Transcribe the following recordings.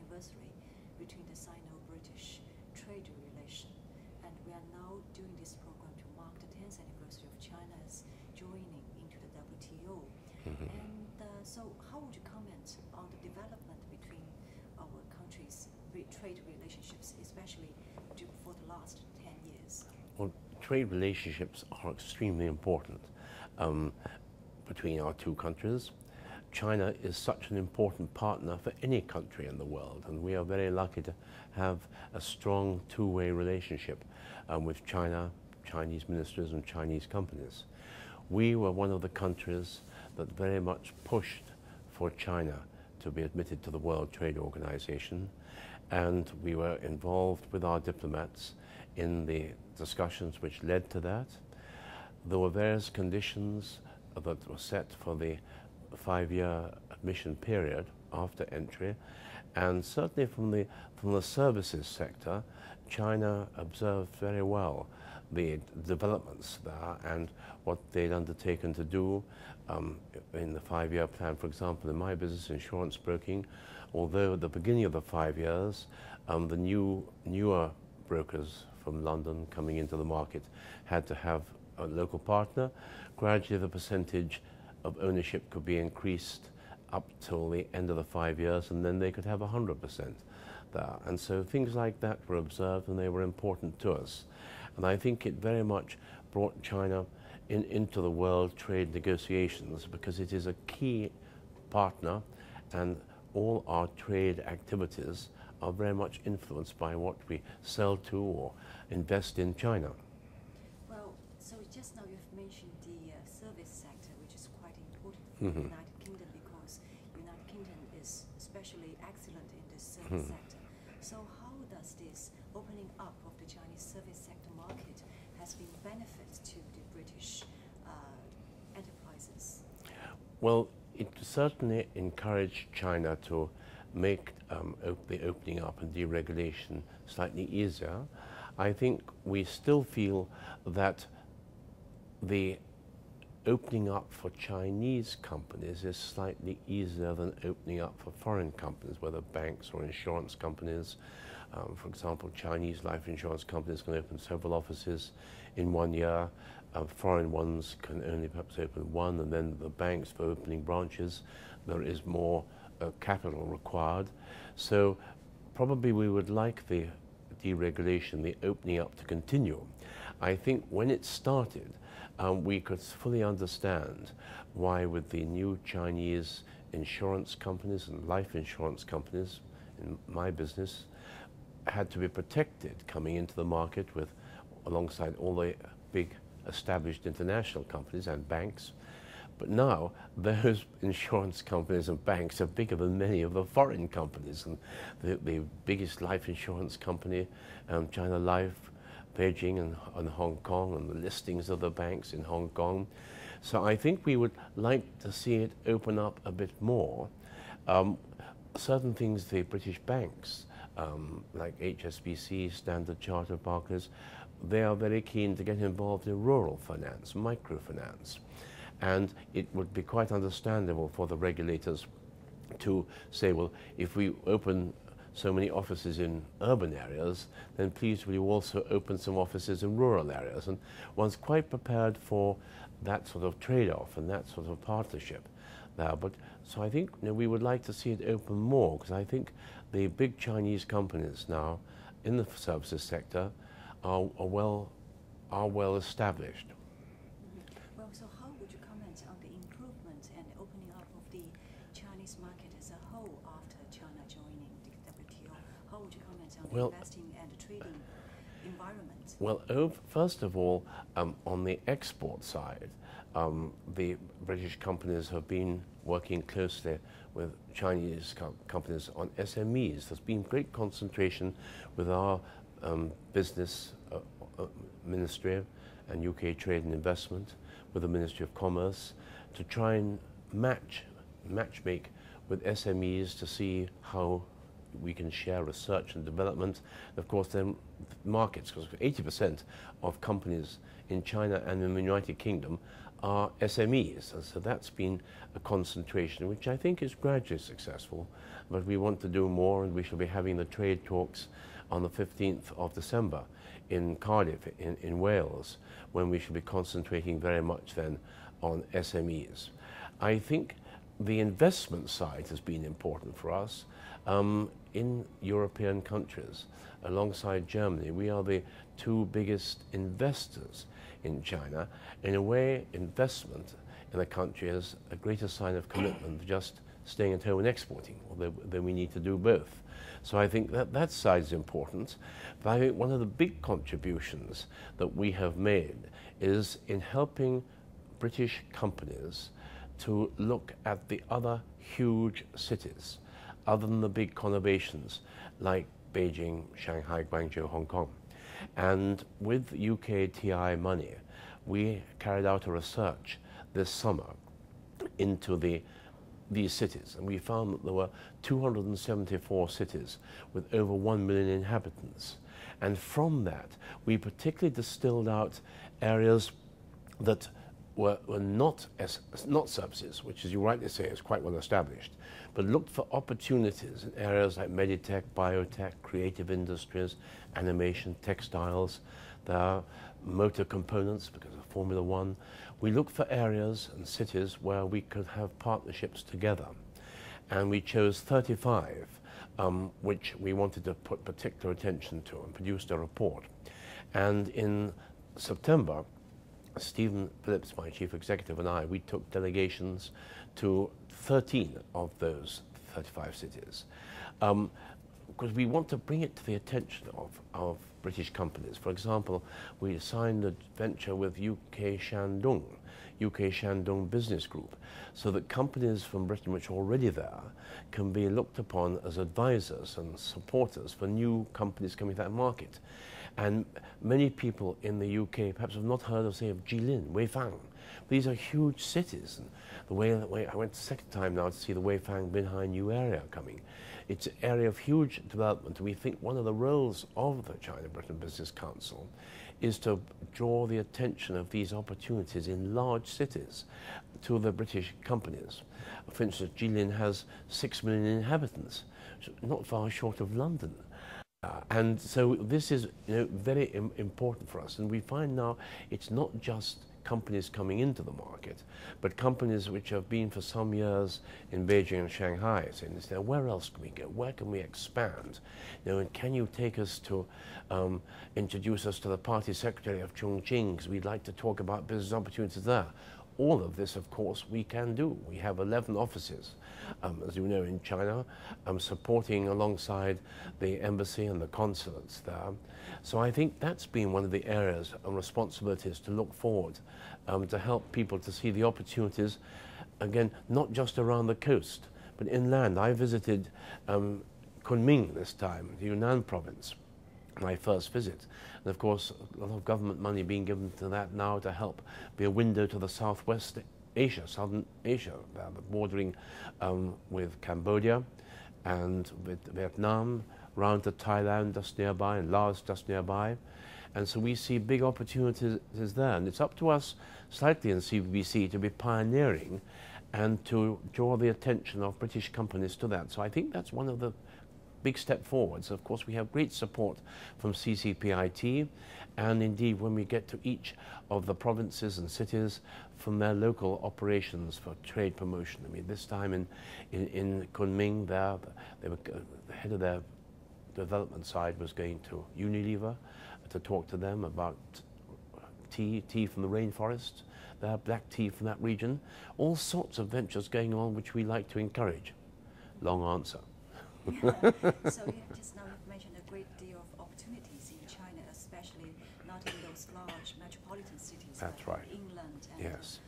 anniversary between the Sino-British trade relation, and we are now doing this program to mark the 10th anniversary of China's joining into the WTO. And so how would you comment on the development between our countries' trade relationships, especially for the last 10 years? Well, trade relationships are extremely important between our two countries. China is such an important partner for any country in the world, and we are very lucky to have a strong two-way relationship with China, Chinese ministers and Chinese companies. We were one of the countries that very much pushed for China to be admitted to the World Trade Organization, and we were involved with our diplomats in the discussions which led to that. There were various conditions that were set for the 5-year admission period after entry, and certainly from the services sector, China observed very well the developments there and what they'd undertaken to do in the 5-year plan. For example, in my business, insurance broking, although at the beginning of the 5 years, the newer brokers from London coming into the market had to have a local partner. Gradually, the percentage of ownership could be increased up till the end of the 5 years, and then they could have 100% there. And so things like that were observed, and they were important to us. And I think it very much brought China into the world trade negotiations, because it is a key partner, and all our trade activities are very much influenced by what we sell to or invest in China. Well, so just now you've mentioned the service sector, which is quite important for the United Kingdom, because the United Kingdom is especially excellent in the service sector. So how does this opening up of the Chinese service sector market has been benefit to the British enterprises? Well, it certainly encouraged China to make the opening up and deregulation slightly easier. I think we still feel that the opening up for Chinese companies is slightly easier than opening up for foreign companies, whether banks or insurance companies. For example, Chinese life insurance companies can open several offices in 1 year. Foreign ones can only perhaps open one, and then the banks, for opening branches, there is more capital required. So probably we would like the deregulation, the opening up, to continue. I think when it started, we could fully understand why, with the new Chinese insurance companies and life insurance companies in my business, had to be protected coming into the market with, alongside all the big established international companies and banks. But now those insurance companies and banks are bigger than many of the foreign companies, and the biggest life insurance company, China Life, Beijing and Hong Kong, and the listings of the banks in Hong Kong. So I think we would like to see it open up a bit more. Certain things, the British banks, like HSBC, Standard Chartered, Barclays, they are very keen to get involved in rural finance, microfinance. And it would be quite understandable for the regulators to say, well, if we open so many offices in urban areas, then please will you also open some offices in rural areas? And one's quite prepared for that sort of trade-off and that sort of partnership there. But so I think, you know, we would like to see it open more, because I think the big Chinese companies now in the services sector are well established. Well, so how would you comment on the improvement and opening up of the Chinese market as a whole after China joining the WTO? How would you comment on the investing and the trading environment? Well, first of all, on the export side, the British companies have been working closely with Chinese companies on SMEs. There's been great concentration with our business ministry and UK Trade and Investment, with the Ministry of Commerce, to try and matchmake with SMEs to see how we can share research and development. And of course, then markets, because 80% of companies in China and in the United Kingdom are SMEs. And so that's been a concentration, which I think is gradually successful. But we want to do more, and we shall be having the trade talks on the 15th of December in Cardiff, in Wales, when we should be concentrating very much then on SMEs. I think the investment side has been important for us. In European countries, alongside Germany, we are the two biggest investors in China. In a way, investment in a country is a greater sign of commitment than just staying at home and exporting, although then we need to do both. So I think that side is important. But I think one of the big contributions that we have made is in helping British companies to look at the other huge cities, other than the big conurbations like Beijing, Shanghai, Guangzhou, Hong Kong. And with UKTI money, we carried out a research this summer into these cities, and we found that there were 274 cities with over 1 million inhabitants. And from that, we particularly distilled out areas that were not services, which, as you rightly say, is quite well established, but looked for opportunities in areas like meditech, biotech, creative industries, animation, textiles. There are motor components because of Formula One. We looked for areas and cities where we could have partnerships together. And we chose 35, which we wanted to put particular attention to, and produced a report. And in September, Stephen Phillips, my chief executive, and I, we took delegations to 13 of those 35 cities. Because we want to bring it to the attention of British companies. For example, we signed a venture with UK Shandong Business Group, so that companies from Britain which are already there can be looked upon as advisors and supporters for new companies coming to that market. And many people in the UK perhaps have not heard of, say, of Jilin, Weifang. These are huge cities. And the way I went the second time now to see the Weifang Binhai new area coming. It's an area of huge development. We think one of the roles of the China-Britain Business Council is to draw the attention of these opportunities in large cities to the British companies. For instance, Jilin has 6 million inhabitants, not far short of London. And so this is very important for us. And we find now it's not just companies coming into the market, but companies which have been for some years in Beijing and Shanghai saying, where else can we go? Where can we expand? And can you take us to, introduce us to the party secretary of Chongqing, because we'd like to talk about business opportunities there. All of this, of course, we can do. We have 11 offices, as you know, in China, supporting alongside the embassy and the consulates there. So I think that's been one of the areas and responsibilities to look forward, to help people to see the opportunities, again, not just around the coast, but inland. I visited Kunming this time, the Yunnan province, my first visit. And of course, a lot of government money being given to that now to help be a window to the Southwest Asia, Southern Asia, bordering with Cambodia and with Vietnam, round to Thailand just nearby, and Laos just nearby. And so we see big opportunities there. And it's up to us slightly in CBBC to be pioneering and to draw the attention of British companies to that. So I think that's one of the big step forwards. Of course, we have great support from CCPIT, and indeed when we get to each of the provinces and cities, from their local operations for trade promotion. I mean, this time in Kunming, the head of their development side was going to Unilever to talk to them about tea from the rainforest, black tea from that region. All sorts of ventures going on which we like to encourage. Long answer. Yeah. So just now you've mentioned a great deal of opportunities in China, especially not in those large metropolitan cities. That's like right. England and Yes.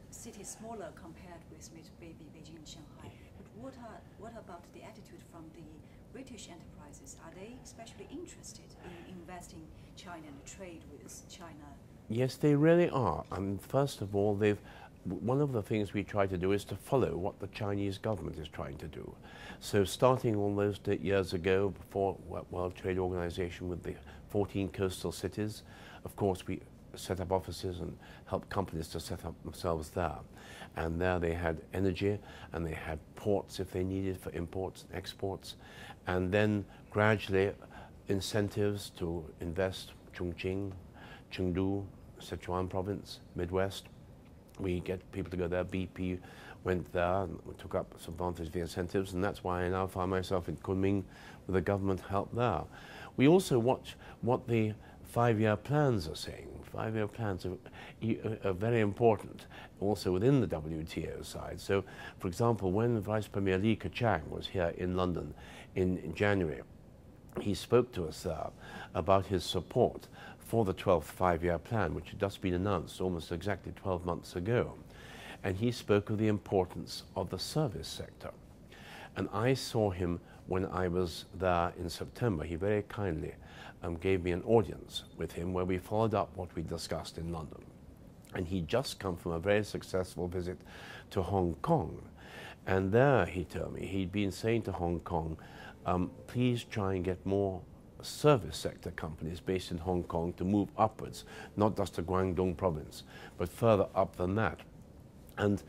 Cities smaller compared with Beijing and Shanghai. But what about the attitude from the British enterprises? Are they especially interested in investing China and trade with China? Yes, they really are. First of all, one of the things we try to do is to follow what the Chinese government is trying to do. So starting almost 8 years ago, before World Trade Organization with the 14 coastal cities, of course we set up offices and help companies to set up themselves there. And there they had energy, and they had ports if they needed for imports and exports. And then gradually incentives to invest, Chongqing, Chengdu, Sichuan province, Midwest. We get people to go there. BP went there and took up some advantage of the incentives, and that's why I now find myself in Kunming with the government help there. We also watch what the 5-year plans are saying. 5-year plans are very important also within the WTO side. So, for example, when Vice Premier Li Keqiang was here in London in January, he spoke to us there about his support for the 12th 5-year plan, which had just been announced almost exactly 12 months ago. And he spoke of the importance of the service sector. And I saw him when I was there in September. He very kindly gave me an audience with him where we followed up what we discussed in London. And he'd just come from a very successful visit to Hong Kong. And there, he told me, he'd been saying to Hong Kong, please try and get more service sector companies based in Hong Kong to move upwards, not just to Guangdong province, but further up than that. And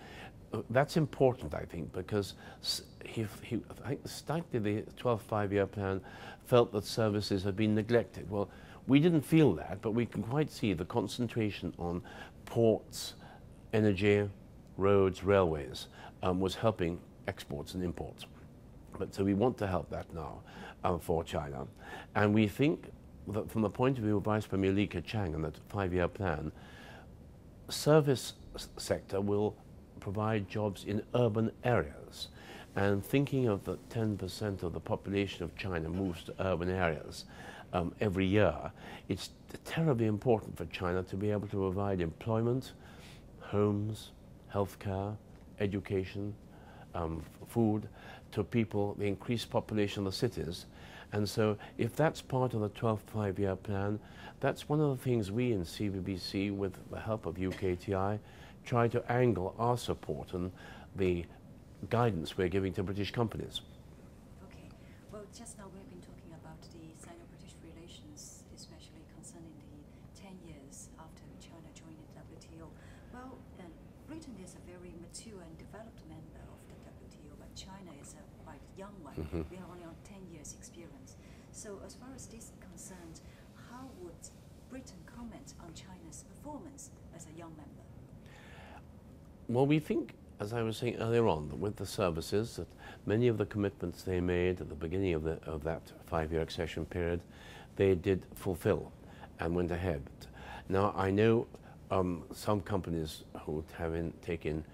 that's important, I think, because I think slightly the 12th 5-year plan felt that services had been neglected. Well, we didn't feel that, but we can quite see the concentration on ports, energy, roads, railways was helping exports and imports. But so we want to help that now for China. And we think that from the point of view of Vice Premier Li Keqiang and that 5-year plan, service sector will provide jobs in urban areas. And thinking of the 10% of the population of China moves to urban areas every year, it's terribly important for China to be able to provide employment, homes, healthcare, education, food to people, the increased population of the cities. And so if that's part of the 12th 5-year plan, that's one of the things we in CBBC, with the help of UKTI, try to angle our support and the guidance we're giving to British companies. Okay. Well, just now we've been talking about the Sino-British relations, especially concerning the 10 years after China joined the WTO. Well, Britain is a very mature and developed member of the WTO, but China is a quite young one. We are only on 10 years experience. So as far as this is concerned, how would Britain comment on China's performance as a young member? Well, we think, as I was saying earlier on, that with the services, that many of the commitments they made at the beginning of that 5-year accession period, they did fulfill and went ahead. Now, I know some companies who have taken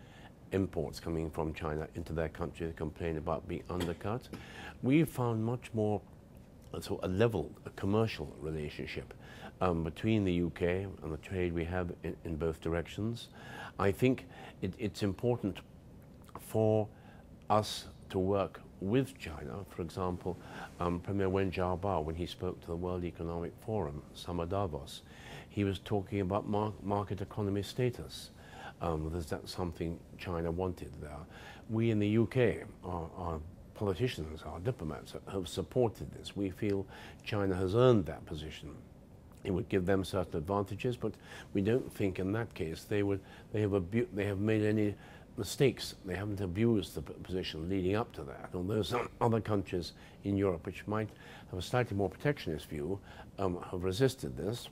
imports coming from China into their country complain about being undercut. We found much more a level, a commercial relationship between the UK and the trade we have in both directions. I think it's important for us to work with China. For example, Premier Wen Jiabao, when he spoke to the World Economic Forum, Summer Davos, he was talking about market economy status. That's something China wanted there. We in the UK, our politicians, our diplomats have supported this. We feel China has earned that position. It would give them certain advantages, but we don't think in that case they have made any mistakes. They haven't abused the position leading up to that. Although some other countries in Europe, which might have a slightly more protectionist view, have resisted this,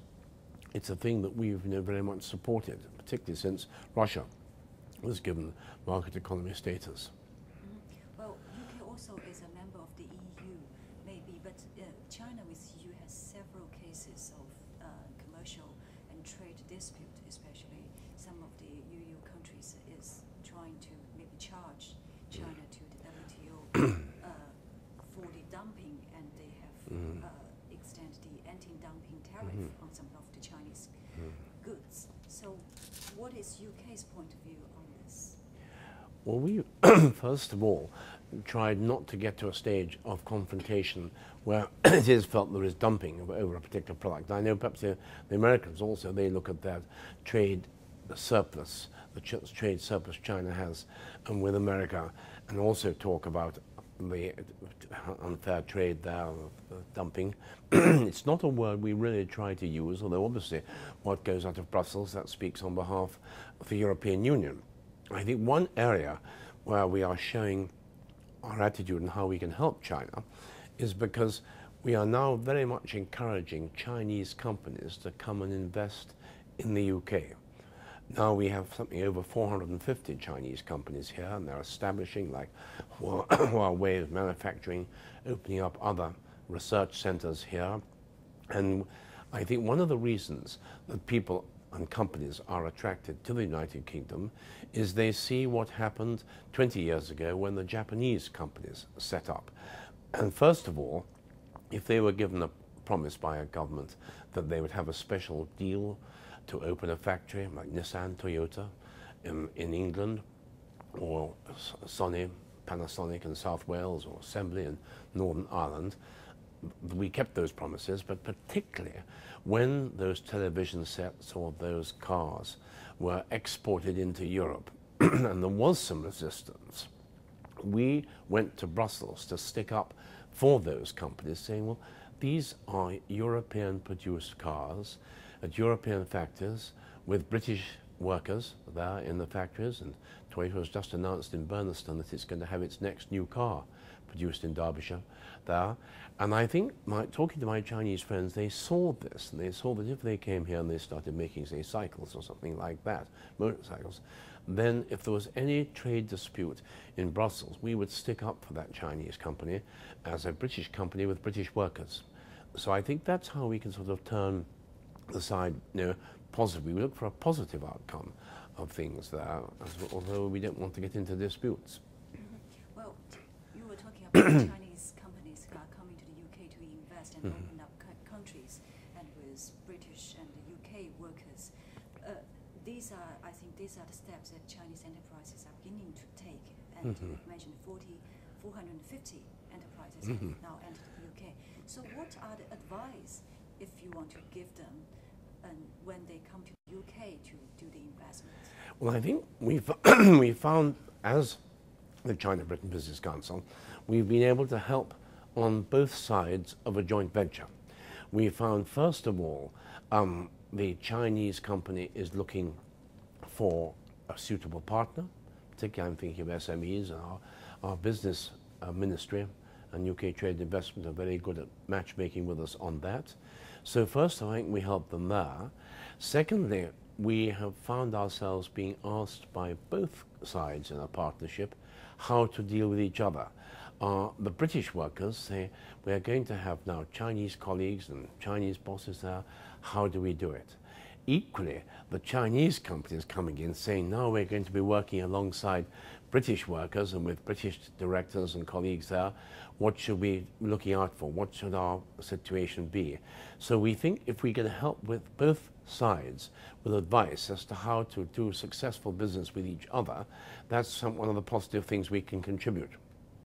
it's a thing that we've very much supported, particularly since Russia was given market economy status. Well, UK also is a member of the EU, maybe, but China with EU has several cases of commercial and trade dispute, especially some of the EU countries is trying to maybe charge China to the WTO for the dumping, and they have extended the anti-dumping tariff on some of the Chinese goods. So what is UK's point of view on this? Well, we, first of all, tried not to get to a stage of confrontation where it is felt there is dumping over a particular product. I know perhaps the Americans also, they look at that trade surplus, the trade surplus China has with America, and also talk about the unfair trade there, dumping. It's not a word we really try to use, although obviously what goes out of Brussels, that speaks on behalf of the European Union. I think one area where we are showing our attitude and how we can help China is because we are now very much encouraging Chinese companies to come and invest in the UK. Now we have something over 450 Chinese companies here, and they're establishing like Huawei is manufacturing, opening up other research centers here. And I think one of the reasons that people and companies are attracted to the United Kingdom is they see what happened 20 years ago when the Japanese companies set up. And first of all, if they were given a promise by a government that they would have a special deal to open a factory like Nissan, Toyota in England, or Sony, Panasonic in South Wales, or Assembly in Northern Ireland, we kept those promises, but particularly when those television sets or those cars were exported into Europe and there was some resistance, we went to Brussels to stick up for those companies, saying, well, these are European-produced cars at European factories with British workers there in the factories, and Toyota has just announced in Burnaston that it's going to have its next new car produced in Derbyshire there. And I think, talking to my Chinese friends, they saw this, and they saw that if they came here and they started making, say, cycles or something like that, motorcycles, then if there was any trade dispute in Brussels, we would stick up for that Chinese company as a British company with British workers. So I think that's how we can sort of turn the side, positive. We look for a positive outcome of things there, although we don't want to get into disputes. Well, you were talking about Chinese companies coming to the UK to invest and open up countries, and with British and UK workers. I think these are the steps that Chinese enterprises are beginning to take. And you mentioned 450 enterprises have now entered the UK. So what are the advice if you want to give them when they come to the UK to do the investment? Well, I think we found, as the China-Britain Business Council, we've been able to help on both sides of a joint venture. We found, first of all, the Chinese company is looking for a suitable partner. Particularly, I'm thinking of SMEs, and our business ministry and UK Trade and Investment are very good at matchmaking with us on that. So first, I think we help them there. Secondly, we have found ourselves being asked by both sides in a partnership how to deal with each other. The British workers say, we are going to have now Chinese colleagues and Chinese bosses there. How do we do it? Equally, the Chinese companies coming in saying, now we're going to be working alongside British workers and with British directors and colleagues there. What should we be looking out for? What should our situation be? So we think if we can help with both sides with advice as to how to do successful business with each other, that's one of the positive things we can contribute.